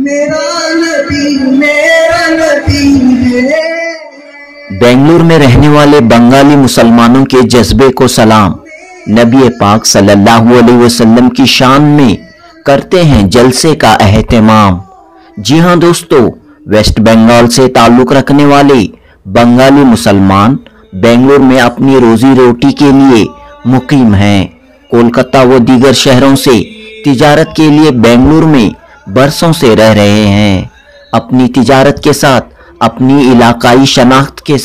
मेरा नबी है। बेंगलुरु में रहने वाले बंगाली मुसलमानों के जज्बे को सलाम। नबी पाक सल्लल्लाहु अलैहि वसल्लम की शान में करते हैं जलसे का एहतमाम। जी हाँ दोस्तों, वेस्ट बंगाल से ताल्लुक़ रखने वाले बंगाली मुसलमान बेंगलुरु में अपनी रोजी रोटी के लिए मुकीम हैं। कोलकाता व दीगर शहरों से तिजारत के लिए बेंगलुरु में बरसों से रह रहे हैं। अपनी तिजारत के साथ, अपनी इलाकाई शनाख्त के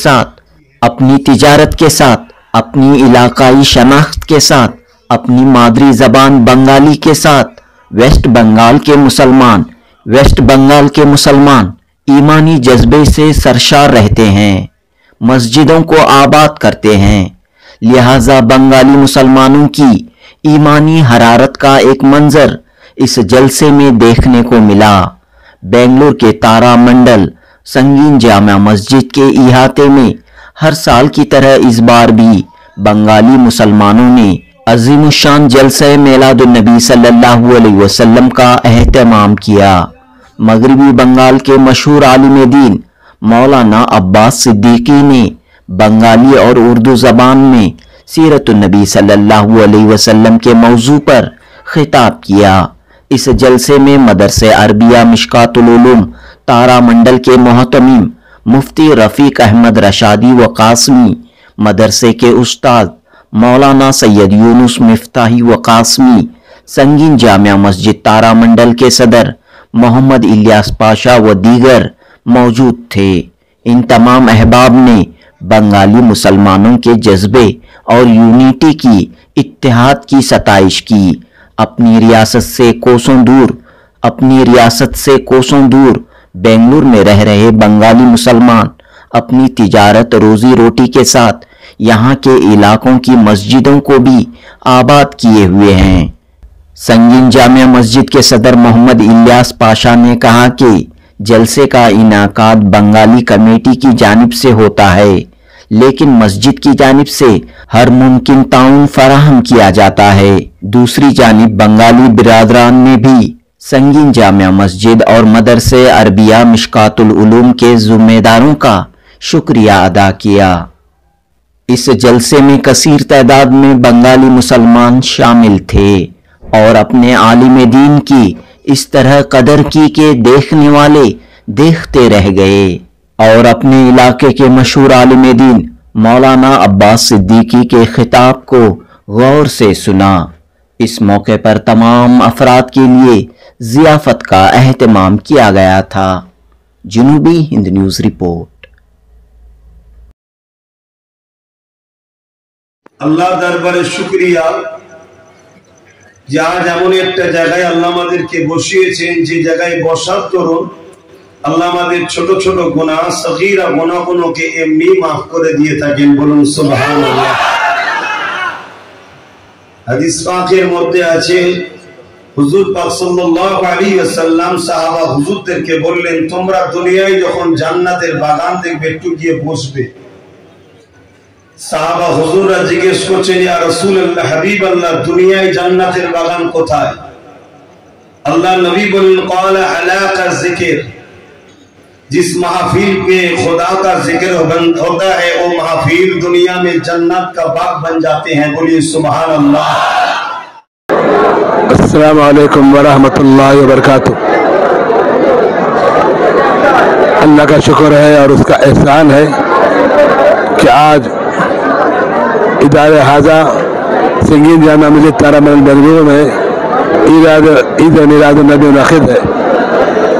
साथ, अपनी मादरी ज़बान बंगाली के साथ वेस्ट बंगाल के मुसलमान ईमानी जज्बे से सरशार रहते हैं, मस्जिदों को आबाद करते हैं। लिहाजा बंगाली मुसलमानों की ईमानी हरारत का एक मंजर इस जलसे में देखने को मिला। बेंगलुरु के तारा मंडल संगीन जामा मस्जिद के इहाते में हर साल की तरह इस बार भी बंगाली मुसलमानों ने अज़ीमुश्शान जलसे मिलादुन नबी सल्लल्लाहु अलैहि वसल्लम का एहतमाम किया। मगरिबी बंगाल के मशहूर आलिम दीन मौलाना अब्बास सिद्दीकी ने बंगाली और उर्दू ज़बान में सीरतुन नबी सल्लल्लाहु अलैहि वसल्लम के मौजू पर खिताब किया। इस जलसे में मदरसे अरबिया मिशकातुल उलूम तारा मंडल के मोहतमीम मुफ्ती रफ़ीक अहमद रशादी व कासमी, मदरसे के उस्ताद मौलाना सैयद यूनुस मिफ्ताही व कासमी, संगीन जामिया मस्जिद तारा मंडल के सदर मोहम्मद इलियास पाशा व दीगर मौजूद थे। इन तमाम अहबाब ने बंगाली मुसलमानों के जज्बे और यूनिटी की, इत्तेहाद की सताइश की। अपनी रियासत से कोसों दूर बेंगलुरु में रह रहे बंगाली मुसलमान अपनी तिजारत रोजी रोटी के साथ यहाँ के इलाकों की मस्जिदों को भी आबाद किए हुए हैं। संगीन जामिया मस्जिद के सदर मोहम्मद इलियास पाशा ने कहा कि जलसे का इनाकाद बंगाली कमेटी की जानिब से होता है, लेकिन मस्जिद की जानिब से हर मुमकिन ताउन फराहम किया जाता है। दूसरी जानिब बंगाली बिरादरान ने भी संगीन जामिया मस्जिद और मदरसे अरबिया मिशकातुल उलूम के ज़िम्मेदारों का शुक्रिया अदा किया। इस जलसे में कसीर तादाद में बंगाली मुसलमान शामिल थे और अपने आलिम दीन की इस तरह कदर की कि देखने वाले देखते रह गए और अपने इलाके के मशहूर आलिम दीन मौलाना अब्बास सिद्दीकी के खिताब को गौर से सुना। इस मौके पर तमाम अफराद के लिए ज़ियाफ़त का एहतमाम किया गया था। जनूबी हिंद न्यूज़ रिपोर्ट। আল্লাহ দরবারে শুকরিয়া যে আজ এমন একটা জায়গায় আল্লাহ আমাদেরকে বসিয়েছেন, যে জায়গায় বসার দরুন আল্লাহ আমাদের ছোট ছোট গুনাহ সগীরা গুনাহগুলোকে এমনি মাফ করে দিয়ে থাকেন। বলুন সুবহানাল্লাহ। হাদিস পাকের মধ্যে আছে হুজুর পাক সাল্লাল্লাহু আলাইহি ওয়াসাল্লাম সাহাবা হুজুরদেরকে বললেন, তোমরা দুনিয়ায় যখন জান্নাতের বাগান দেখবে একটু গিয়ে বসবে। সাহাবা হুজুররা জিজ্ঞেস করছেন, ইয়া রাসূলুল্লাহ, হাবিবাল্লাহ, দুনিয়ায় জান্নাতের বাগান কোথায়? আল্লাহ নবী বলেন, ক্বালা আলাকা যিকির, जिस महफिल पे खुदा का जिक्र होता है वो महफिल दुनिया में जन्नत का बाग बन जाते हैं। बोलिए सुभान अल्लाह। अस्सलामु अलैकुम वरहमतुल्लाहि वबरकातुहू। अल्लाह का शुक्र है और उसका एहसान है कि आज इदारे हाजा संगीन जामिया मस्जिद तारा मंडल बेंगलुरु में ईद मिलादुन नबी मुनअक़िद है।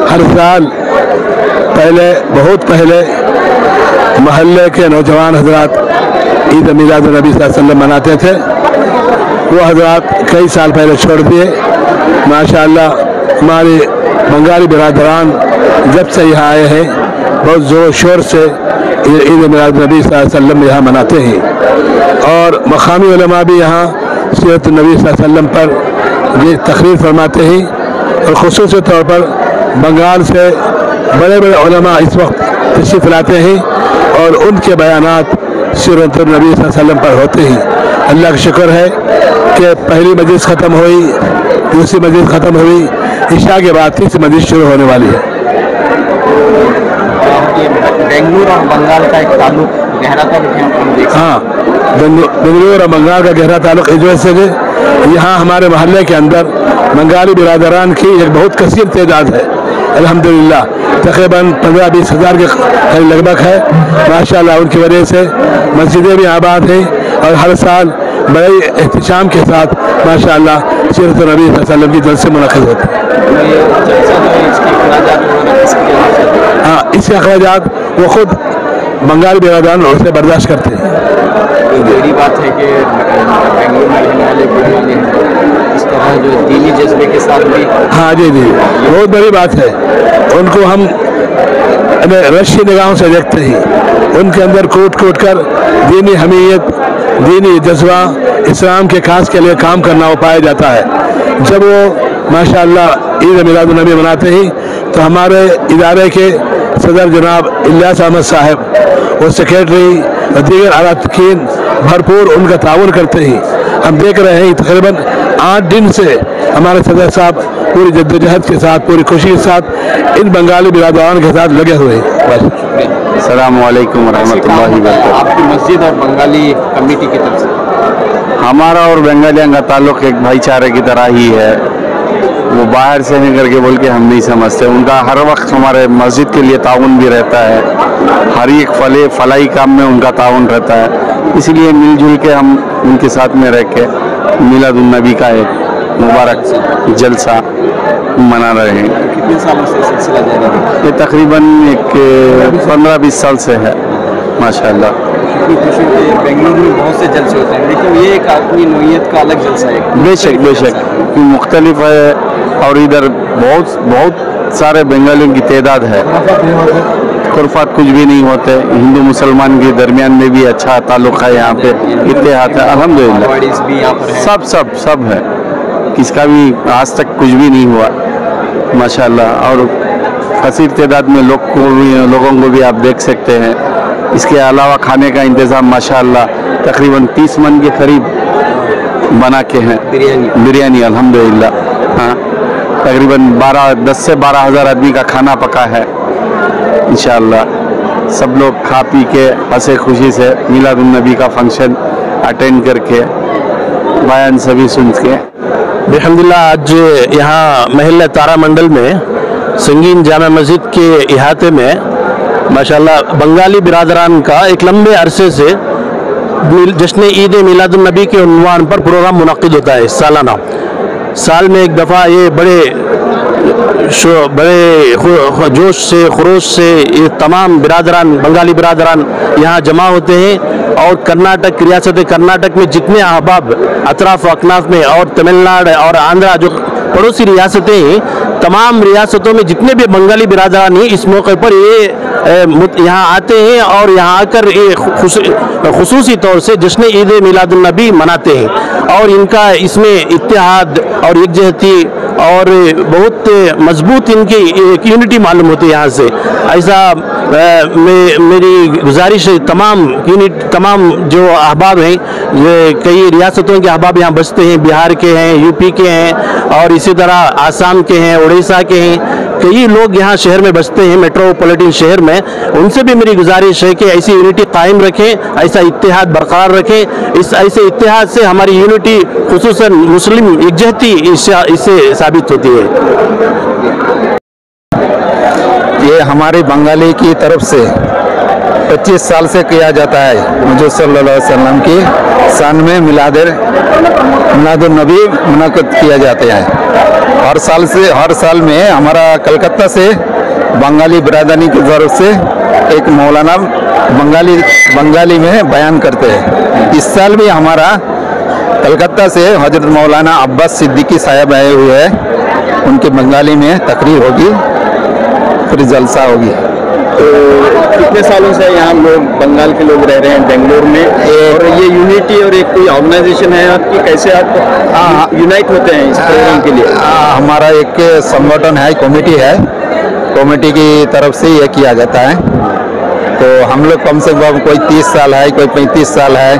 हर साल बहुत पहले महल्ले के नौजवान हजरात ईद मिलादुन नबी सल्लल्लाहु अलैहि वसल्लम मनाते थे। वो हजरात कई साल पहले छोड़ दिए। माशाअल्लाह हमारे बंगाली बिरादरान जब से यहाँ आए हैं बहुत ज़ोर शोर से ईद मिलादुन नबी सल्लल्लाहु अलैहि वसल्लम यहाँ मनाते हैं और मकामी उलमा भी यहाँ सीरत नबी सल्लल्लाहु अलैहि वसल्लम पर ये तकरीर फरमाते हैं और ख़ुसूसी तौर पर बंगाल से बड़े बड़े उलमा इस वक्त तशरीफ़ लाते हैं और उनके बयानात सीरत नबी सल्लल्लाहु अलैहि वसल्लम पर होते हैं। अल्लाह का शुक्र है कि पहली मजलिस ख़त्म हुई, दूसरी मजलिस ख़त्म हुई, ईशा के बाद तीसरी मस्जिद शुरू होने वाली है। बेंगलुरु और बंगाल का एक ताल्लुक गहरा ताल्लुक है, हम देख सकते हैं। हाँ, बेंगलुरु और बंगाल का गहरा ताल्लुक इस वजह से कि यहाँ हमारे मोहल्ले के अंदर बंगाली बिरादरान की एक बहुत कसीर तादाद है। अल्हम्दुलिल्लाह तकरीबन 15-20 हज़ार के लगभग है। माशाअल्लाह उनकी वजह से मस्जिदें भी आबाद हैं और हर साल बड़े एहतशाम के साथ माशाअल्लाह सीरत नबी सल्लल्लाहु अलैहि वसल्लम की जलसे मुनक़िद होते हैं। हाँ, इसके अखराजात वो खुद बंगाली बिरादरान उसे बर्दाश्त करते हैं। बड़ी बात है कि बेंगलुरु में रहने वाले बंगाली इस तरह जो दीनी जज्बे के साथ भी। हाँ जी जी, बहुत बड़ी बात है। उनको हम रशी निगाहों से देखते हैं, उनके अंदर कूट कूट कर दीनी हमीयत, दीनी जज्बा, इस्लाम के खास के लिए काम करना वो पाया जाता है। जब वो माशाअल्लाह ईद मिलादुन नबी मनाते हैं तो हमारे इदारे के सदर जनाब इलियास अहमद साहब और सेक्रेटरी और दीगर अरकान भरपूर उनका ताउन करते हैं। हम देख रहे हैं तकरीबन 8 दिन से हमारे सदर साहब पूरी जद्दोजहद के साथ, पूरी खुशी के साथ इन बंगाली बिरादरान के साथ लगे हुए हैं। अस्सलाम वालेकुम रहमतुल्लाहि व बरकातहू। आपकी मस्जिद और बंगाली कमेटी की तरफ से हमारा और बंगालियों का ताल्लुक एक भाईचारे की तरह ही है। वो बाहर से नहीं करके बोल के हम नहीं समझते। उनका हर वक्त हमारे मस्जिद के लिए ताउन भी रहता है, हर एक फलाई काम में उनका ताउन रहता है। इसलिए मिलजुल के हम उनके साथ में रह के मिलादुन नबी का एक मुबारक जलसा मना रहे हैं। कितने सालों से सिलसिला जारी है? ये तकरीबन एक 15-20 साल से है माशाअल्लाह। कितनी खुशी है। बेंगलुरु में बहुत से जलसे होते हैं, लेकिन ये एक अपनी नोयत का अलग जलसा है। बेशक बेशक मुख्तलिफ है और इधर बहुत सारे बंगालियों की तादाद है। खुरफात कुछ भी नहीं होते। हिंदू मुसलमान के दरमियान में भी अच्छा ताल्लुक है, यहाँ पे इत्तेहाद है अल्हम्दुलिल्लाह। भी यहाँ पर है। सब है, किसका भी आज तक कुछ भी नहीं हुआ माशाअल्लाह। और कसीर तादाद में लोगों को भी आप देख सकते हैं। इसके अलावा खाने का इंतज़ाम माशाअल्लाह तकरीबन 30 मन के करीब बना के हैं। बिरयानी अल्हम्दुलिल्लाह। हाँ, तकरीबन 10 से 12 हज़ार आदमी का खाना पका है इंशाअल्लाह। सब लोग खा पी के हंसे खुशी से मिलादुन नबी का फंक्शन अटेंड करके बयान सभी सुन के अल्हम्दुलिल्लाह आज यहाँ महल्ला तारामंडल में संगीन जामा मस्जिद के इहाते में माशाअल्लाह बंगाली बिरादरान का एक लंबे अरसे से जश्न ईद मिलादुन नबी के उन्वान पर प्रोग्राम मुनक्किद होता है सालाना। साल में एक दफ़ा ये बड़े जोश से खरोश से ये तमाम बिरादरान बंगाली बिरादरान यहाँ जमा होते हैं और कर्नाटक रियासत कर्नाटक में जितने अहबाब अतराफ अकनाफ में और तमिलनाडु और आंध्रा जो पड़ोसी रियासतें हैं, तमाम रियासतों में जितने भी बंगाली बिरादरान हैं इस मौके पर ये यहाँ आते हैं और यहाँ आकर ये खुसूसी तौर से जश्न ईद मिलादुन नबी मनाते हैं। और इनका इसमें इत्तेहाद और एकजहती और बहुत मजबूत इनकी एक यूनिटी मालूम होती है यहाँ से। ऐसा मेरी गुजारिश है तमाम जो अहबाब हैं, कई रियासतों के अहबाब यहाँ बसते हैं, बिहार के हैं, यूपी के हैं और इसी तरह आसाम के हैं, उड़ीसा के हैं, कई लोग यहाँ शहर में बसते हैं मेट्रोपॉलिटन शहर में। उनसे भी मेरी गुजारिश है कि ऐसी यूनिटी कायम रखें, ऐसा इत्तेहाद बरकरार रखें। इस ऐसे इत्तेहाद से हमारी यूनिटी खुसूसन मुस्लिम एकजहती इससे साबित होती है। ये हमारे बंगाली की तरफ से 25 साल से किया जाता है। हुजूर सल्लल्लाहु अलैहि वसल्लम की शान में मिलादुन नबी मुनक़्क़िद किया जाते हैं। हर साल में हमारा कलकत्ता से बंगाली बिरादरी की तरफ से एक मौलाना बंगाली में बयान करते हैं। इस साल भी हमारा कलकत्ता से हजरत मौलाना अब्बास सिद्दीकी साहब आए हुए हैं, उनके बंगाली में तकरीर होगी, फिर जलसा होगी। तो कितने सालों से यहाँ लोग बंगाल के लोग रह रहे हैं बेंगलुरु में, और ये यूनिटी और एक कोई ऑर्गेनाइजेशन है आपकी, कैसे आप यूनाइट होते हैं इस प्रोग्राम के लिए? हमारा एक संगठन है, कमेटी की तरफ से ये किया जाता है। तो हम लोग कम से कम कोई 30 साल है, कोई 35 साल है,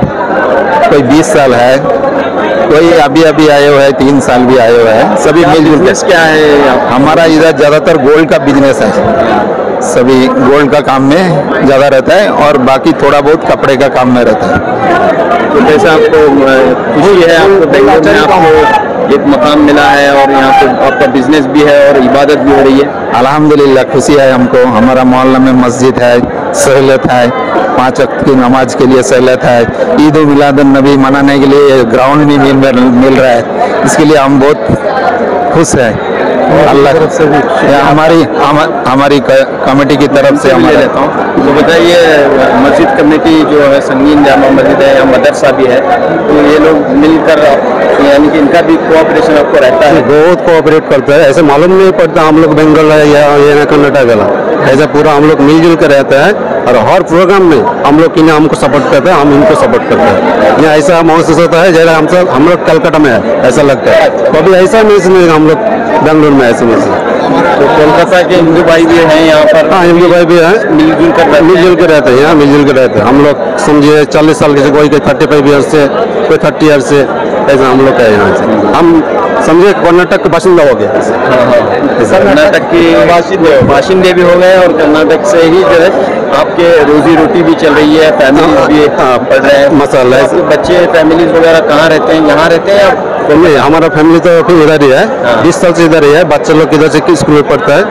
कोई 20 साल है, कोई अभी अभी आए हुए हैं, 3 साल भी आए हुए हैं, सभी मिलजुल के। क्या है हमारा इधर ज़्यादातर गोल्ड का बिजनेस है, सभी गोल्ड का काम में ज़्यादा रहता है और बाकी थोड़ा बहुत कपड़े का काम में रहता है। तो जैसे आपको खुशी है, आपको बेंगलोर में आपको एक मकाम मिला है और यहाँ पे आपका बिजनेस भी है और इबादत भी हो रही है। अल्हम्दुलिल्लाह खुशी है हमको। हमारा मोहल्ला में मस्जिद है, सहूलत है, 5 वक्त की नमाज के लिए सहूलत है, ईद मिलाद नबी मनाने के लिए ग्राउंड भी मिल रहा है, इसके लिए हम बहुत खुश हैं। अल्लाह की तरफ से भी हमारी कमेटी की तरफ से हम लेता हूँ। तो बताइए, मस्जिद कमेटी जो है संगीन जामा मस्जिद है, यहाँ मदरसा भी है, तो ये लोग मिलकर यानी कि इनका भी कोऑपरेशन आपको रहता है? बहुत कोऑपरेट करता है, ऐसे मालूम नहीं पड़ता हम लोग बंगाल है या ये कर्नाटक वाला, ऐसा पूरा हम लोग मिलजुल कर रहता है और हर प्रोग्राम में हम लोग इन्हें हमको सपोर्ट करते हैं, हम इनको सपोर्ट करते हैं। यहाँ ऐसा महसूस होता है जैसे हम लोग कलकत्ता में है, ऐसा लगता है। तो अभी ऐसा नहीं हम लोग बेंगलोर में ऐसे नहीं। तो कोलकाता के हिंदू भाई भी हैं यहाँ पर? हाँ, हिंदू भाई भी हैं, मिलजुल कर रहते हैं, यहाँ मिलजुल कर रहते हैं। हम लोग समझिए 40 साल के, कोई 35 ईयर से, कोई 30 ईयर से, ऐसा हम लोग का यहाँ से। हम समझिए कर्नाटक के बाशिंदा हो गए। कर्नाटक के बाशिंदे भी हो गए और कर्नाटक से ही जो है आपके रोजी रोटी भी चल रही है, फैमिली भी पढ़ रहे हैं। मसाला बच्चे फैमिलीज वगैरह कहाँ रहते हैं? यहाँ रहते हैं या नहीं? हमारा फैमिली तो फिर इधर ही है, 20 साल से इधर ही है। बच्चा लोग इधर से स्कूल में पढ़ता है,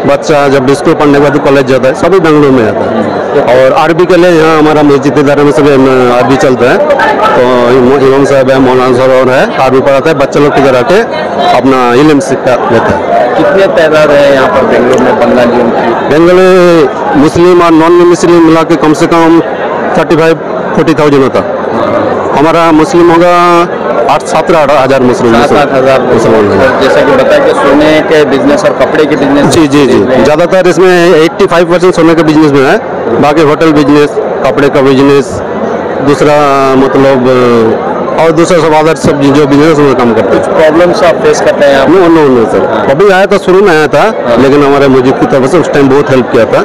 बच्चा जब स्कूल पढ़ने के बाद कॉलेज जाता है, सभी बेंगलुरु में आता है। और अरबी के लिए यहाँ हमारा मस्जिद इधर में सभी अरबी चलता है, तो इमाम साहब है, मौलाना साहब और है, अरबी पढ़ाता है। बच्चा लोग इधर आके अपना इल्म सीखता रहता है। कितने तादाद है यहाँ पर बेंगलुरु में बंगालियों की? बेंगलुरु मुस्लिम और नॉन मुस्लिम मिला के कम से कम 35-40,000 होता। हमारा मुस्लिम होगा 8-7 हजार मुस्लिम, 7-8 हजार मुसलमान। जैसा कि बताया कि सोने के बिजनेस और कपड़े के बिजनेस। जी जी जी, ज़्यादातर इसमें 85% सोने के बिजनेस में है, बाकी होटल बिजनेस, कपड़े का बिजनेस, दूसरा मतलब और दूसरा सब अदर सब जो बिजनेस में काम करते हैं। कुछ प्रॉब्लम्स आप फेस करते हैं आप? नो सर, अभी आया था, शुरू में आया था, लेकिन हमारे मस्जिद की तरफ से उस टाइम बहुत हेल्प किया था,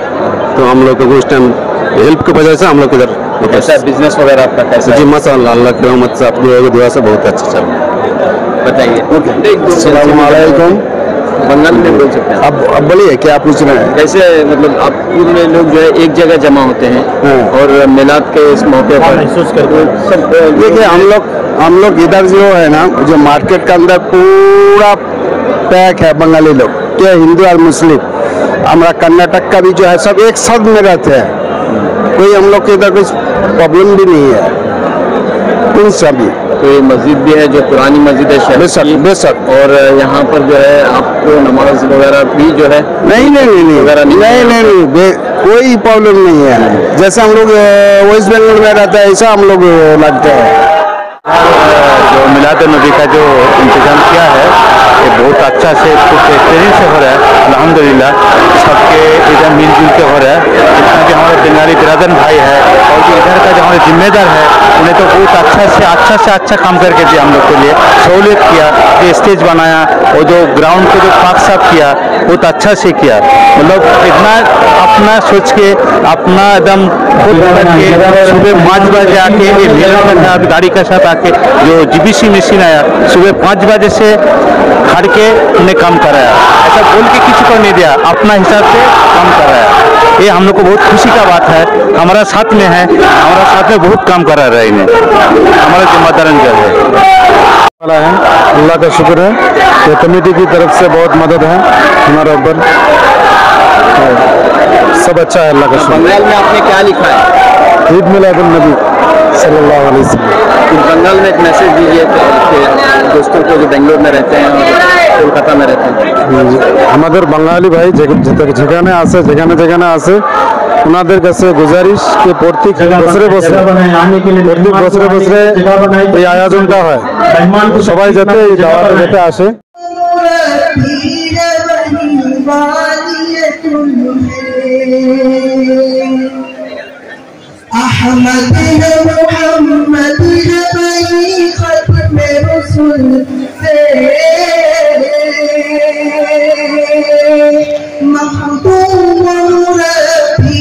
तो हम लोग को उस टाइम हेल्प की वजह से हम लोग इधर कैसा बिजनेस वगैरह आपका कैसा? जी माशाअल्लाह, अल्लाह की रहमत से, आप लोगों की दुआ से बहुत अच्छा चल रहा है। बताइए। अस्सलाम वालेकुम। बंगाल में बोल सकते हैं? अब बोलिए क्या पूछ रहे हैं? कैसे मतलब आप पूरे लोग जो है एक जगह जमा होते हैं और मिलाद के इस मौके पर महसूस करते हैं सब? देखिए हम लोग इधर जो है ना, जो मार्केट के अंदर पूरा पैक है बंगाली लोग, क्या हिंदू और मुस्लिम। हमारा कर्नाटक का भी जो है सब एक साथ में रहते हैं, कोई हम लोग के इधर कुछ प्रॉब्लम भी नहीं है उन सभी। तो ये मस्जिद भी है जो पुरानी मस्जिद है बेशक, और यहाँ पर जो है आपको नमाज वगैरह भी जो है नहीं, कोई प्रॉब्लम नहीं है। जैसे हम लोग वेस्ट बंगाल में रहते हैं ऐसा हम लोग लगते हैं। जो मिलाद नबी का जो इंतजाम किया है ये बहुत अच्छा से कुछ बेहतरीन से हो रहा है, अल्हम्दुलिल्लाह। सबके इधर मिलजुल के हो रहा है। जितना भी हमारे बंगाली बिरादर भाई है और जो इधर का जो हमारे जिम्मेदार है, उन्हें तो बहुत अच्छा काम करके दिया, हम लोग के लिए सहूलियत किया, जो स्टेज बनाया और जो ग्राउंड को जो पाक साफ किया बहुत अच्छा से किया। मतलब इतना अपना सोच के अपना एकदम खुद करके सुबह 5 बजे आके ये गाड़ी के साथ आके जो जीबीसी मशीन आया, सुबह 5 बजे से खड़ के उन्हें काम कराया, ऐसा बोल के किसी को नहीं दिया, अपना हिसाब से काम कराया। ये हम लोग को बहुत खुशी का बात है। हमारा साथ में है, हमारा साथ में बहुत काम करा रहा है, इन्हें हमारा जिम्मेदारन जो है। अल्लाह का शुक्र है, तो कमेटी की तरफ से बहुत मदद है हमारे ऊपर, सब अच्छा है, अल्लाह का शुक्र। बंगाल में आपने क्या लिखा है? ईद मिलाद नबी सल्लल्लाहु अलैहि वसल्लम। बंगाल में एक मैसेज दीजिए कि दोस्तों को जो बेंगलोर में रहते हैं और कोलकाता में रहते हैं। हमारे बंगाली भाई যেখানে আছে ওনাদের কাছে গুজারিশ কে প্রত্যেক বছরে এই আয়োজনটা হয়, সবাই যাতে এই দাওয়াতে যাতে আসে। अहमद मोहम्मद खत्म रसूल से महबूब रबी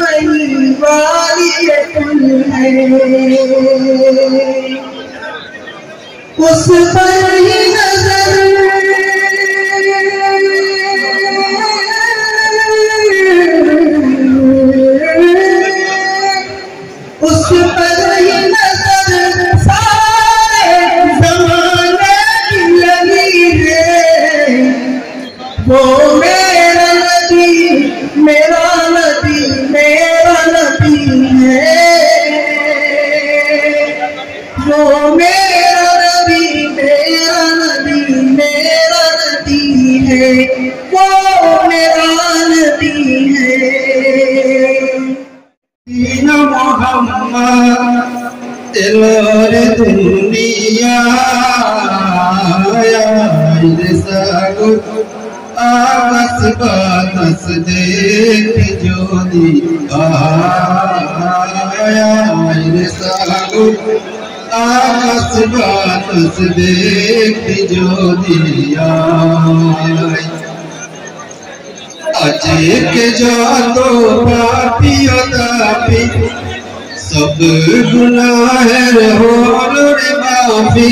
वही वालियतुल है। اس پر ہی نظر اس پر ہی نظر سارے زمانے کی لگی ہے وہ میرا نبی میرا نبی میرا نبی ہے وہ میرا نبی میرا نبی میرا نبی ہے وہ میرا نبی ہے دین محمد تلور دنیا آئید ساگر آس باتس دیکھ جو دی آئید ساگر آس باتس دیکھ جو دی اجے کے جاتو پاپی اتاپی سب گناہ رہول معافی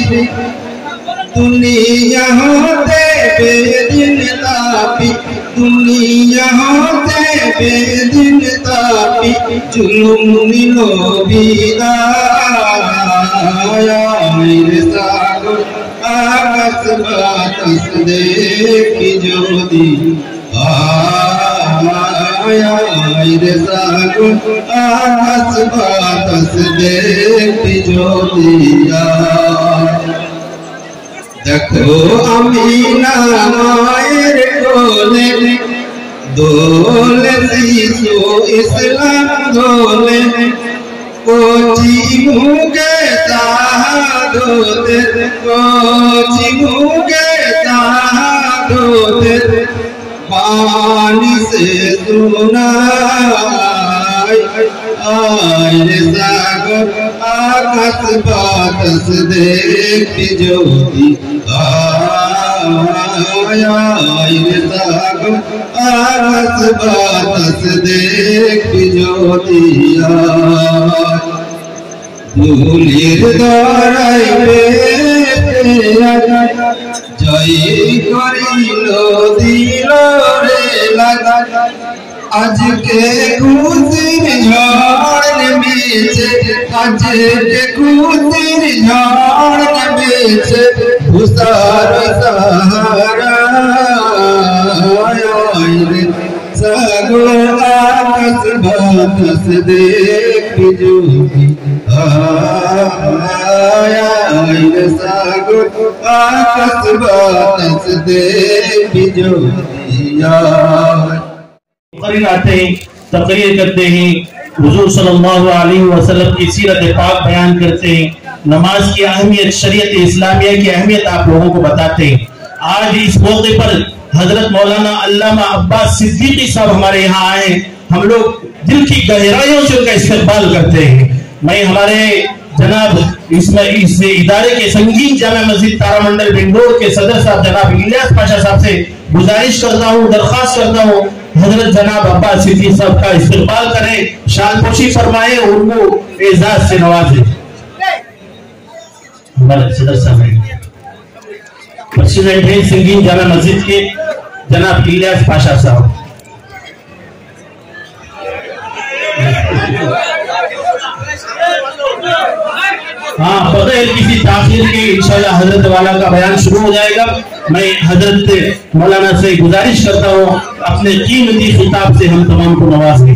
دنیا ہوتے بے دن تاپی دنیا ہوتے بے دن تاپی ظلم نلو بیدایا میرے ساگر آکس باتس دیکھ جو دی آیا میرے ساگر آس باتس دیکھ جو دیا دیکھو امینہ مائر دولے دولے سیسو اسلام دولے کوچی موگے تاہا دوتے کوچی موگے تاہا دوتے پانی سے سنا آئے ساگر آکس باتس دیکھ جو دی آئے ساگر آکس باتس دیکھ جو دی دولیر دارائی بیتے جائی کریلو دیلو رے لگا آج کے کوزیر جھاڑ بیچے آج کے کوزیر جھاڑ بیچے بسار سہارا آئے ساگر آکس باتس دیکھ جو دی آئے ساگر آکس باتس دیکھ جو دیا تقریر آتے ہیں تقریر کرتے ہیں حضور صلی اللہ علیہ وسلم کی سیرت پاک بیان کرتے ہیں نماز کی اہمیت شریعت اسلامیہ کی اہمیت آپ لوگوں کو بتاتے ہیں آج اس موقع پر حضرت مولانا علامہ عباس صدیقی صاحب ہمارے یہاں آئے ہم لوگ دل کی گہرائیوں سے ان کا استقبال کرتے ہیں میں ہمارے جناب اس ادارے کے سنگین جامع مسجد تارا منڈل بنگلور کے صدر صاحب جناب الیاس پاشا صاحب سے گزارش کرتا ہوں درخواست کرتا ہوں حضرت جناب عباس صدیقی صاحب کا استقبال کریں شان پوشی فرمائیں اور ان کو اعزاز سے نوازیں ہمارے صدر صاحب ہیں پریزیڈنٹ ہیں سنگین جامع مسجد کے جناب الیاس پاشا صاحب ہاں بغیر کسی تاخیر کے انشاءاللہ حضرت والا کا بیان شروع ہو جائے گا میں حضرت مولانا سے گزارش کرتا ہوں اپنے قیمتی خطاب سے ہم تمام کو نواز دیں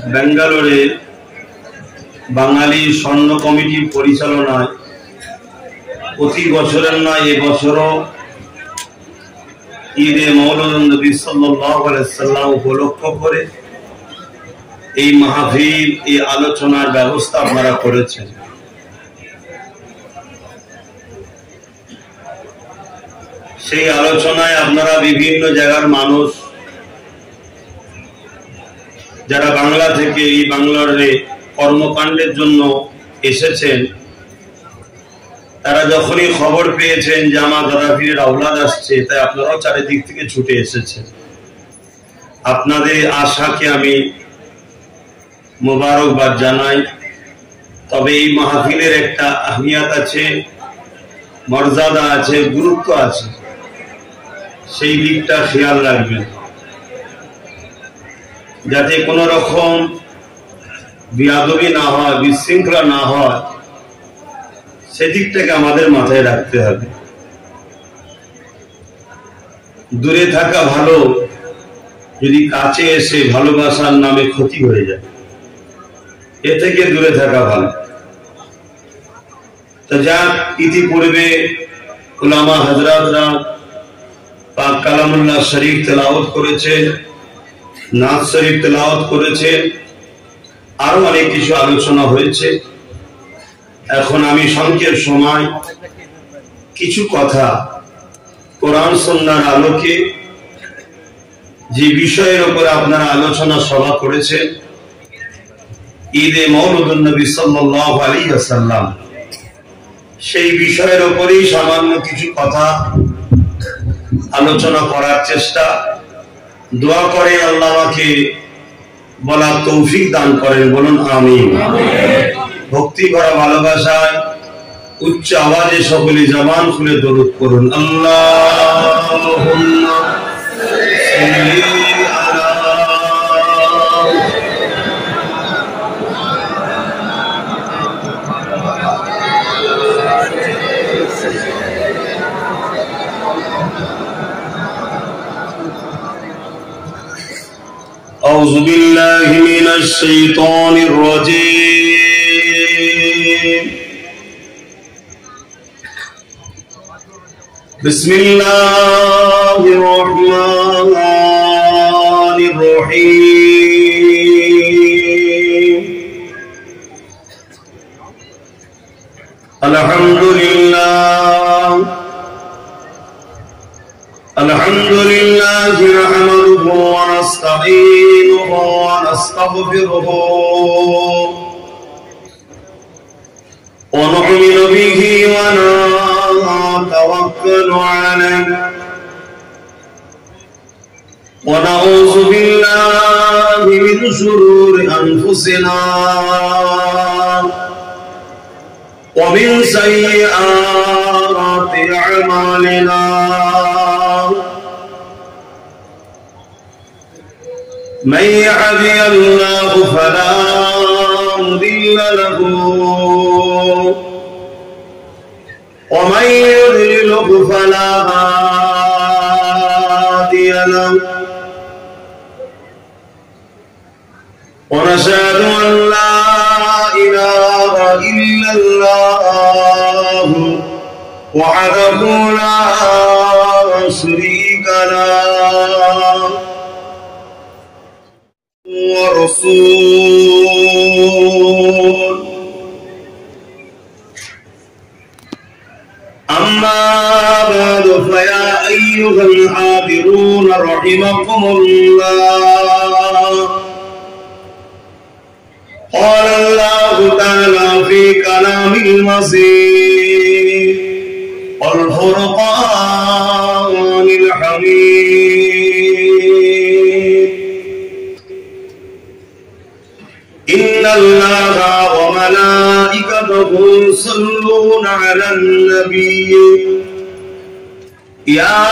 বেঙ্গালোরে বাঙালি স্বর্ণ কমিটির পরিচালনায় প্রতি বছরের নয় এবছরও ঈদে মওলুদুন নবী সাল্লাল্লাহু আলাইহি ওয়াসাল্লাম উপলক্ষ করে এই মাহফিল এই আলোচনার ব্যবস্থা আপনারা করেছেন সেই আলোচনায় আপনারা বিভিন্ন জায়গার মানুষ যারা বাংলা থেকে এই বাংলারে কর্মকাণ্ডের জন্য এসেছেন তারা যখনই খবর পেয়েছেন যে আমার গাদ্দাফির আওলাদ আসছে তাই আপনারাও চারিদিক থেকে ছুটে এসেছেন আপনাদের আশাকে আমি মোবারকবাদ জানাই তবে এই মাহফিলের একটা আহমিয়াত আছে, মর্যাদা আছে, গুরুত্ব আছে, সেই দিকটা খেয়াল রাখবেন যাতে কোনো রকম বিয়াদবি না হয়, বিশৃঙ্খলা না হয়, সেদিকটাকে আমাদের মাথায় রাখতে হবে। দূরে থাকা ভালো, যদি কাছে এসে ভালোবাসার নামে ক্ষতি হয়ে যায়, এ থেকে দূরে থাকা ভালো। তো যাক, ইতিপূর্বে উলামা হযরতরা পাক কালামুল্লাহ শরীফ তেলাওয়াত করেছে, নাত শরীফ তেলাওয়াত করেছে, আরো অনেক কিছু আলোচনা হয়েছে। এখন আমি সংক্ষেপ সময় কিছু কথা কোরআন সুন্নাহর আলোকে যে বিষয়ের উপর আপনারা আলোচনা সভা করেছেন, ঈদে মওলুদুন নবী সাল্লাল্লাহু আলাইহি ওয়াসাল্লাম, সেই বিষয়ের উপরেই সামান্য কিছু কথা আলোচনা করার চেষ্টা। দোয়া করে আল্লাহ আমাকে বলার তৌফিক দান করেন, বলুন আমিন। ভক্তি ভরা ভালোবাসায় উচ্চ আওয়াজে সকলে জবান খুলে দরুদ করুন, আল্লাহুম্মা সাল্লি আলা। أعوذ بالله من الشيطان الرجيم. بسم الله الرحمن الرحيم. الحمد لله نحمده ونستعينه ونستغفره ونؤمن به ونتوكل عليه ونعوذ بالله من شرور أنفسنا ومن سيئات أعمالنا. من يهده الله فلا مضل له ومن يضلل فلا هادي له. ونشهد أن لا إله إلا الله وحده لا شريك له ورسول. أما بعد فيا أيها الحاضرون رحمكم الله. قال الله تعالى في كلام المسيح والفرقان الحميد. إن الله وملائكته يصلون على النبي يا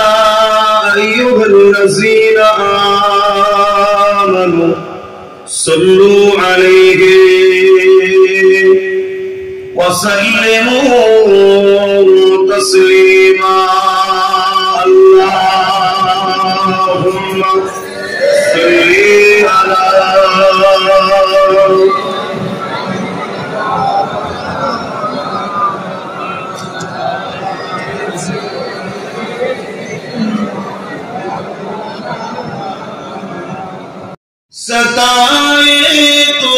أيها الذين آمنوا صلوا عليه وسلموا تسليما. اللهم صل على ستائے تو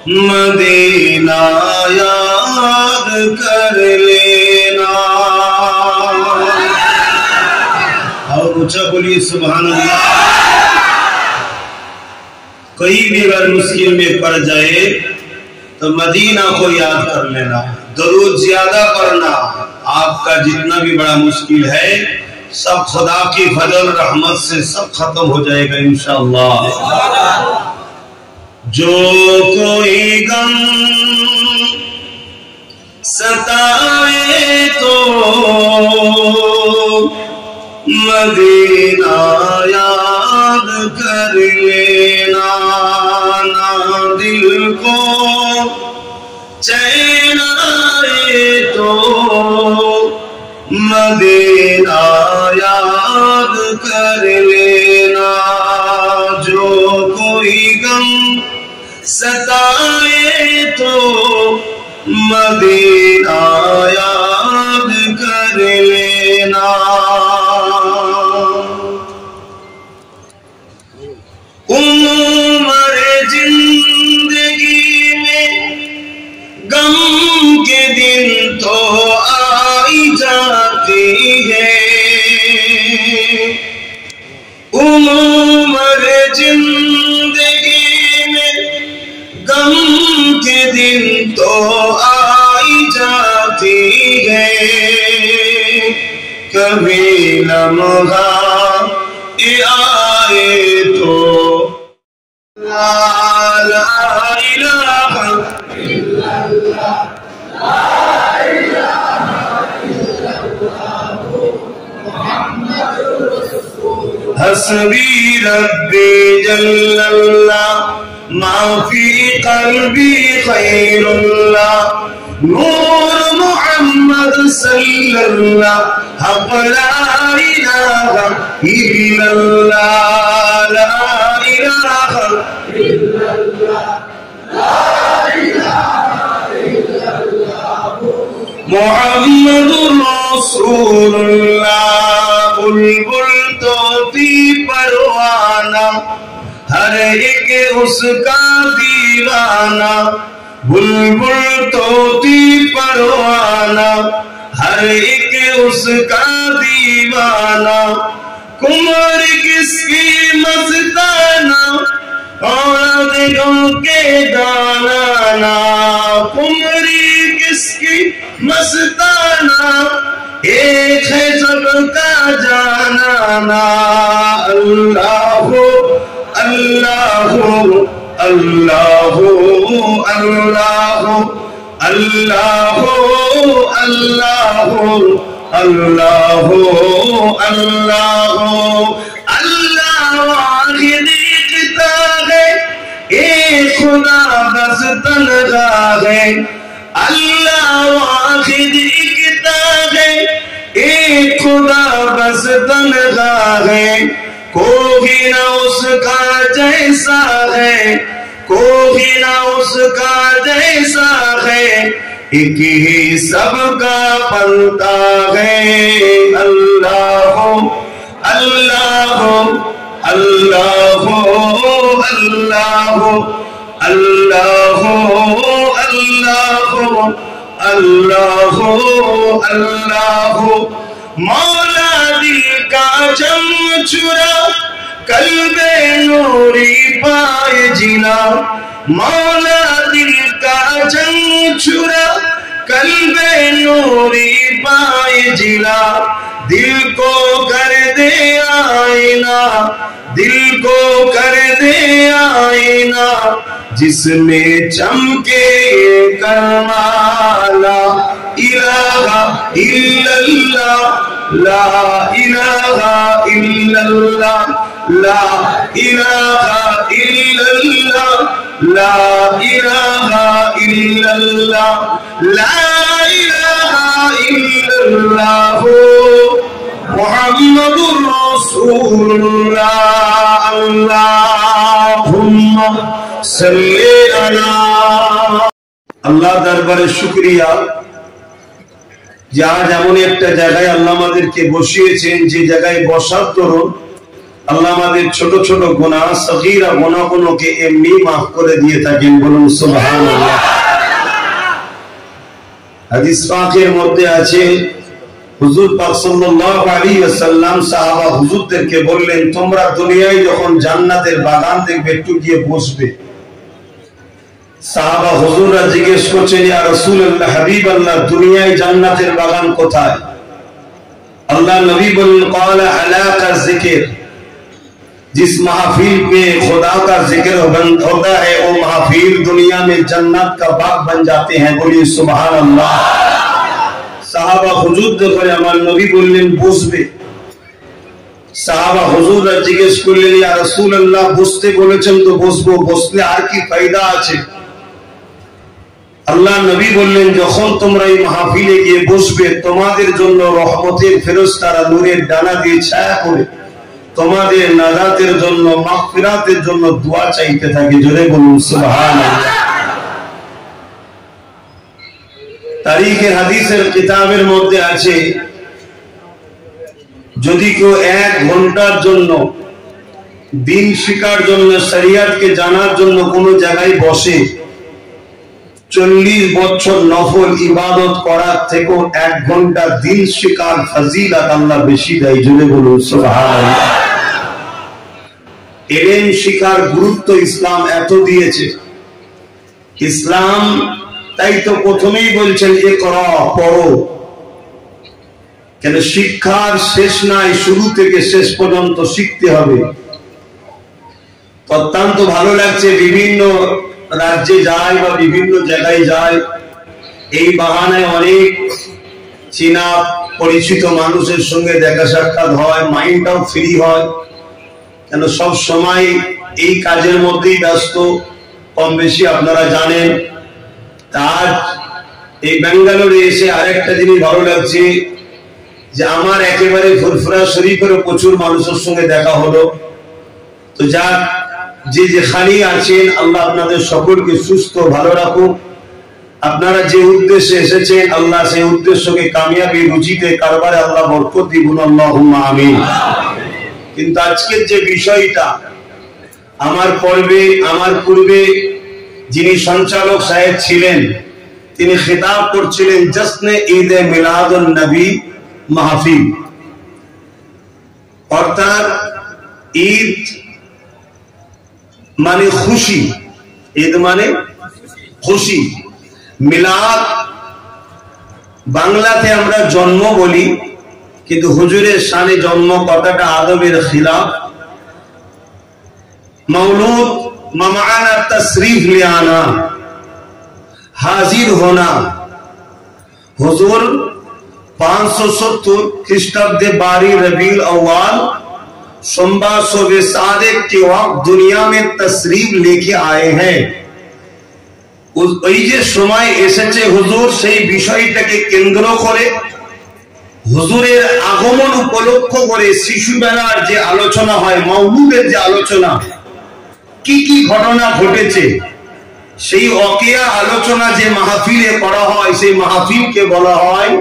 مدینہ یاد کر لینا. اور اونچا بولیے سبحان اللہ. کوئی بھی اگر مشکل میں پڑ جائے تو مدینہ کو یاد کر لینا. درود زیادہ پڑھنا. آپ کا جتنا بھی بڑا مشکل ہے سب خدا کی فضل رحمت سے سب ختم ہو جائے گا انشاءاللہ. جو کوئی غم ستائے تو مدینہ یاد کر لینا، نہ دل کو چین آئے تو مدینہ یاد کر لینا، جو کوئی غم ستائے تو مدینہ یاد کر لینا۔ عمر زندگی میں غم کے دن تو آئی جاتی ہے، عمر زندگی میں غم کے دن تو آئی جاتی ہے، کبھی لمحہ آئے تو لا الہ الا اللہ، لا الہ الا اللہ محمد رسول اللہ، حسبی ربی جل اللہ ما فی قلبی خیر اللہ، نور محمد صلی اللہ حق لا الہ الا اللہ، لا الہ الا اللہ، لا الہ الا اللہ محمد رسول اللہ، بلبل طوطی پروانہ ہر ایک اس کا دیوانہ، بلبل طوطی پروانہ ہر ایک اس کا دیوانہ، کمر کس کی مستانہ اولادوں کے دانانہ، کمری کس کی مستانہ ایک ہے سب کا جانانا، اللہ اللہ اللہ اللہ اللہ اللہ اللہ اللہ اللہ واحد اکتا ہے، ایک خدا بس تنہا ہے، اللہ واحد اکتا ہے، ایک خدا بس تنہا ہے، کوئی نہ اس کا جیسا ہے، کوئی نہ اس کا جیسا ہے، ایک ہی سب کا بنتا ہے، اللہ اللہ اللہ اللہ اللہ اللہ اللہ اللہ، مولا دل کا جم چرا قلب نوری پائے جنا، مولا دل کا جم چرا قلب نوری پائے جنا، دل کو کر دے آئینہ، دل کو کر دے آئینہ، جس میں چمکے کمال لا الہ الا اللہ، لا الہ الا اللہ، لا الہ الا اللہ، لا الہ الا اللہ، لا الہ الا اللہ محمد رسول اللہ، اللہم صلی علی اللہ দরবারে শুকরিয়া যে আজ এমন একটা জায়গায় আল্লাহ আমাদেরকে বসিয়েছেন, যে জায়গায় বসার দরুন আল্লাহ আমাদের ছোট ছোট গুনাহ সগীরা গুনাহগুলোকে এমনি মাফ করে দিয়ে থাকেন, বলুন সুবহানাল্লাহ। হাদিস পাকের মধ্যে আছে হুজুর পাক সাল্লাল্লাহু আলাইহি ওয়াসাল্লাম সাহাবা হুজুরদেরকে বললেন, তোমরা দুনিয়ায় যখন জান্নাতের বাগান দেখবে একটু গিয়ে বসবে। সাহাবা হুজুররা জিজ্ঞেস করছেন, ইয়া রাসূলুল্লাহ, হাবিবাল্লাহ, দুনিয়ায় জান্নাতের বাগান কোথায়? আল্লাহ নবী বললেন, ক্বালা আলাকা যিকির, जिस महफिल पे खुदा का जिक्र होता है वो महफिल दुनिया में जन्नत का बाग बन जाते हैं। बोलिए सुभान अल्लाह। साहबा हुजूर देखो আমার নবী বললেন বসবে, সাহাবা হুজুররা জিজ্ঞেস করলেন ইয়া রাসূলুল্লাহ বসতে বলেছেন তো বসবো, বসলে আর কি ফায়দা আছে? আল্লাহ নবী বললেন যখন তোমরা এই মাহফিলে গিয়ে বসবে তোমাদের জন্য রহমতের ফেরেশতারা নূরের ডানা দিয়ে ছায়া করে তোমাদের নাজাতের জন্য মাগফিরাতের জন্য দোয়া চাইতে থাকে। জোরে বলুন সুবহানাল্লাহ। তারিখে হাদিসের কিতাবের মধ্যে আছে যদি কেউ 1 ঘন্টার জন্য দিন শিখার জন্য শরিয়তকে জানার জন্য কোনো জায়গায় বসে 40 বছর নফল ইবাদত করার থেকে 1 ঘন্টা দিন শিখার ফজিলত আল্লাহ বেশি দেয়। জোরে বলুন সুবহানাল্লাহ। ইলম শিখার গুরুত্ব ইসলাম এত দিয়েছে, ইসলাম তাই তো প্রথমেই বলছেন ইকরা পড়ো, কেন শিক্ষার শেষ নাই, শুরু থেকে শেষ পর্যন্ত শিখতে হবে। অত্যন্ত ভালো লাগছে বিভিন্ন রাজ্যে যায় বা বিভিন্ন জায়গায় যায়, এই বাহানায় অনেক চীনা পরিচিত মানুষের সঙ্গে দেখা সাক্ষাৎ হয়, মাইন্ডটাও ফ্রি হয়, কেন সব সময় এই কাজের মধ্যেই ব্যস্ত কম বেশি আপনারা জানেন। তার এই বেঙ্গালুরু এসে আরেকটা জিনিস ভালো লাগছে যে আমার একেবারে ফুরফুরা শরীফের প্রচুর মানুষের সঙ্গে দেখা হলো। তো যাক, যে যেখানে আছেন আল্লাহ আপনাদের সকলকে সুস্থ ভালো রাখুক। আপনারা যে উদ্দেশ্যে এসেছেন আল্লাহ সেই উদ্দেশ্যকে কামিয়াবি রুজিতে কারবারে আল্লাহ বরকত দিন, আল্লাহুম্মা আমিন। কিন্তু আজকের যে বিষয়টা আমার পূর্বে যিনি সঞ্চালক সাহেব ছিলেন তিনি খিতাব করছিলেন জশ্নে ঈদে মিলাদুন নবী মাহফিল, অর্থাৎ ঈদ মানে খুশি, ঈদ মানে খুশি। মিলাদ বাংলাতে আমরা জন্ম বলি, কিন্তু হুজুরের শানে জন্ম কথাটা আদবের খিলাফ। मौलूद ममाना तशरीफ ले आना, हाजिर होना। हुजूर 570 ख्रीष्टाब्दे 12 रबीउल अव्वल सोमवार सुबह सादिक के वक्त दुनिया में तशरीफ लेके आए हैं। ওই যে সময় এসেছে হুজুর সেই বিষয়টাকে কেন্দ্র করে হুজুরের আগমন উপলক্ষ করে শিশুবেলার যে আলোচনা হয়, মাউলুদের যে আলোচনা, কি কি ঘটনা ঘটেছে সেই ওয়াকিয়া আলোচনা যে মাহফিলে করা হয় সেই মাহফিলকে বলা হয়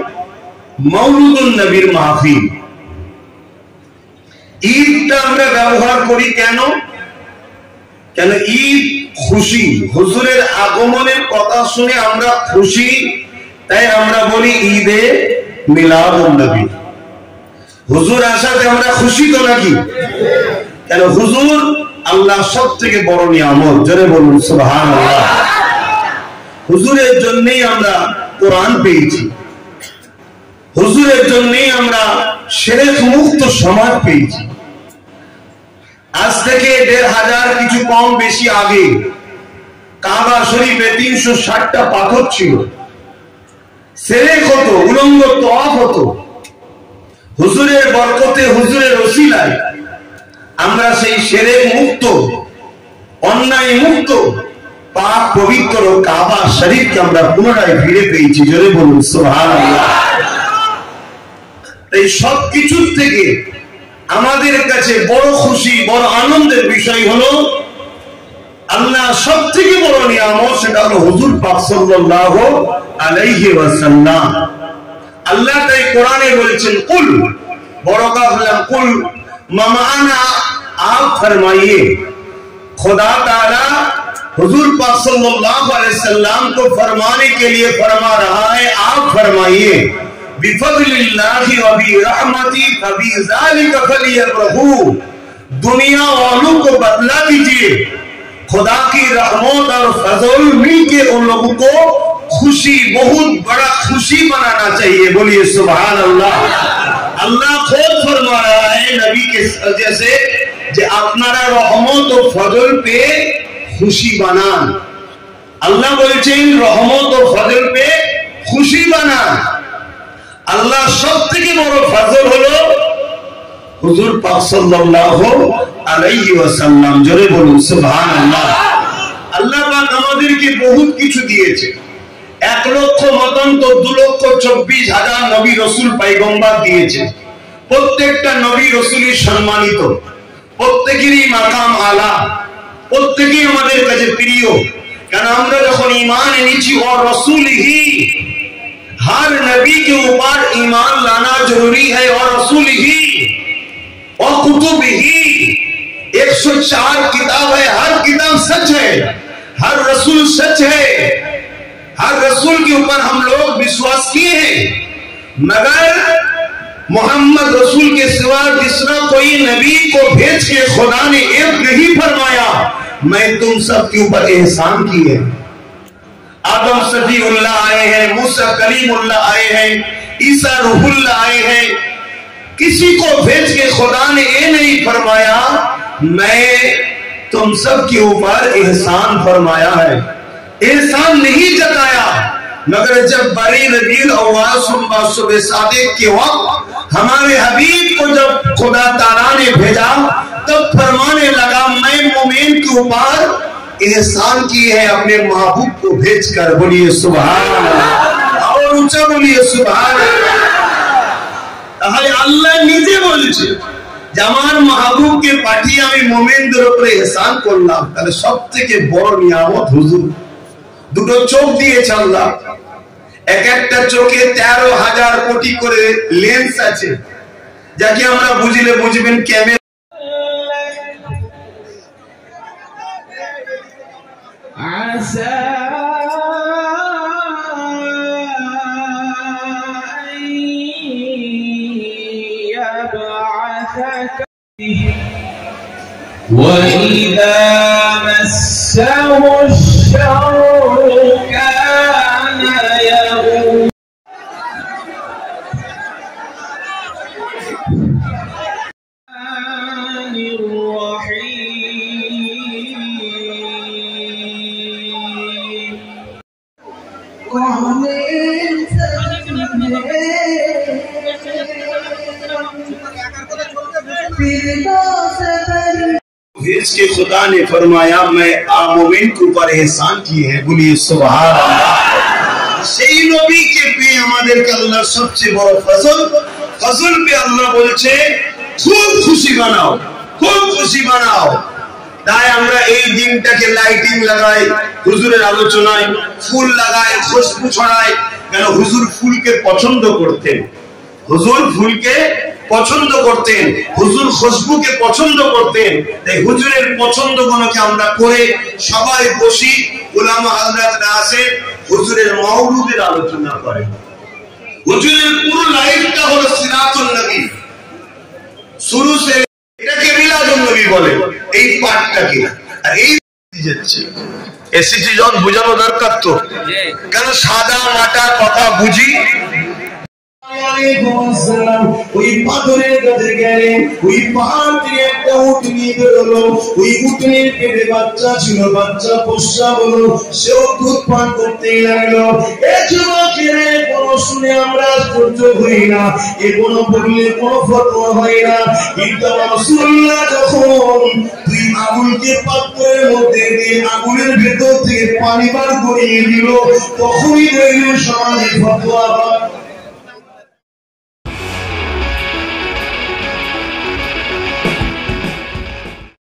মাউলুদুন নবীর মাহফিল। ঈদটা আমরা ব্যবহার করি কেন? কেন ঈদ খুশি, হুজুরের আগমনের কথা শুনে আমরা খুশি, তাই আমরা বলি ঈদে মিলাদুন নবী। হুজুর আসাতে আমরা খুশি তো নাকি? কেন হুজুর আল্লাহ সব থেকে বড় নিয়ামত। জোরে বলুন সুবহানাল্লাহ। হুজুরের জন্যই আমরা কোরআন পেয়েছি, হুজুরের জন্যই আমরা শিরক মুক্ত সমাজ পেয়েছি। আজ থেকে 1500 কিছু কম বেশি আগে কাবা শরীফে 360টা পাথর ছিল, শিরক হতো, উলঙ্গ তওয়াফ হতো। হুজুরের বরকতে, হুজুরের ওসিলায় আমরা সেই শিরক মুক্ত, অন্যায় মুক্ত, পাক পবিত্র কাবা শরীফকে আমরা পুনরায় ফিরে পেয়েছি। জোরে বলুন সুবহানাল্লাহ। এই সব কিছুর থেকে আমাদের কাছে বড় খুশি, বড় আনন্দের বিষয় হলো আল্লাহ সব থেকে বড় নিয়ামত, সেটা হলো হুজুর পাক সাল্লাল্লাহু আলাইহি ওয়াসাল্লাম। আল্লাহ তাই কোরআনে বলেছেন কুল, বড় কাফলাম কুল মামানা, आप फरमाइए। खुदा ताला हुजूर पाक सल्लल्लाहु अलैहि वसल्लम को फरमाने के लिए फरमा रहा है, आप फरमाइए बिफज़लिल्लाहि व बिरहमति फबिज़ालिका फलियफ्रहू। दुनिया वालों को बतला दीजिए खुदा की रहमत और फजल मिलके उन लोगों को खुशी, बहुत बड़ा खुशी बनाना चाहिए। बोलिए सुभान अल्लाह। अल्लाह खुद फरमा रहा है नबी के जैसे যে আপনারা রহমত ও ফজল পেয়ে খুশি বানান। আল্লাহ বলছেন রহমত ও ফজল পেয়ে খুশি বানান। আল্লাহ সবথেকে বড় ফজল হলো হুজুর পাক সাল্লাল্লাহু আলাইহি ওয়াসাল্লাম। জোরে বলুন সুবহানাল্লাহ। আল্লাহ পাক আমাদেরকে বহুত কিছু দিয়েছে। 1 লক্ষ মতান্ত 2,24,000 নবী রাসূল পয়গম্বর দিয়েছে। প্রত্যেকটা নবী রাসূলই সম্মানিত, প্রত্যেকেরই মাকাম আলা, প্রত্যেকেই আমাদের কাছে প্রিয়। কারণ আমরা যখন ঈমান এনেছি और रसूलिही, हर नबी के ऊपर ईमान लाना जरूरी है और रसूलिही और कुतुबिही। 104 किताब है, हर किताब सच है, हर रसूल सच है, हर रसूल के ऊपर हम लोग विश्वास किए हैं। मगर मोहम्मद रसूल के सिवा तीसरा कोई नबी को भेज के खुदा ने एक नहीं फरमाया मैं तुम सब के ऊपर एहसान किए। आदम सफीउल्लाह आए हैं, मूसा कलीमुल्लाह आए हैं, ईसा रूहुल्लाह आए हैं। किसी को भेज के खुदा ने ये नहीं फरमाया मैं तुम सब के ऊपर एहसान फरमाया है, एहसान नहीं जताया। मगर जब बड़ी रबीउल अव्वल सुबह सादिक के वक्त हमारे हबीब को जब खुदा ताला ने भेजा तब फरमाने लगा मैं मोमिन के ऊपर एहसान किए हैं अपने महबूब को भेजकर। बोलिए सुभान अल्लाह, और ऊंचा बोलिए सुभान अल्लाह। তাহলে আল্লাহ নিজে বলছে যে আমার মাহবুবকে পাঠিয়ে আমি মুমিনদের উপরে ইহসান করলাম। তাহলে সবথেকে বড় নিয়ামত হুজুর। দুটো চোখ দিয়েছে আল্লাহ, এক একটা চোখে 13,000 কোটি করে লেন্স আছে, যাকে আমরা বুঝিলে বুঝবেন ক্যামেরা। عسى أن يبعثك وإذا مسه الشر كان يئوسا भेज के खुदा ने फरमाया मैं मोमिन के ऊपर एहसान किए हैं। बोलिए सुभान अल्लाह। সেই নবীকে পেয়ে আমাদেরকে আল্লাহ সবচেয়ে বড় ফজল, ফজল पे আল্লাহ বলছে খুব খুশি বানাও, খুব খুশি বানাও। তাই আমরা এই দিনটাকে লাইটিং লাগাই, হুজুরের আলোচনায় ফুল লাগাই, খুশবু ছড়াই। কেন? হুজুর ফুলকে পছন্দ করতেন, হুজুর ফুলকে পছন্দ করতেন, হুজুর খুশবুকে পছন্দ করতেন। তাই হুজুরের পছন্দ গুলোকে আমরা করে সবাই বসি, উলামা হযরতরা আসে, হুজুরের মাওলুদের আলোচনা করে। হুজুরের পুরো লাইফটা হলো সিরাতুন নবী, শুরু সে এটাকে মিলাদুন নবী বলে এই পাঠটাকে। আর এই যাচ্ছে এসিটি জন বোঝানো দরকার তো, কেন সাদা মাটা কথা বুঝি। ওই পাথরের কাছে গেলেন, ওই পাহাড় থেকে একটা উট নিয়ে বেরোলো। ওই উটের পেটে বাচ্চা ছিল, বাচ্চা পোষা বলো, সেও দুধ পান করতে লাগলো। এ যুবকের কোনো শুনে আমরা আশ্চর্য হই না, এ কোনো বললে কোনো ফতোয়া হয় না। কিন্তু রাসূলুল্লাহ যখন দুই আঙুলকে পাত্রের মধ্যে দিয়ে আঙুলের ভেতর থেকে পানি বার করিয়ে দিল, তখনই রইল সমাজে ফতোয়া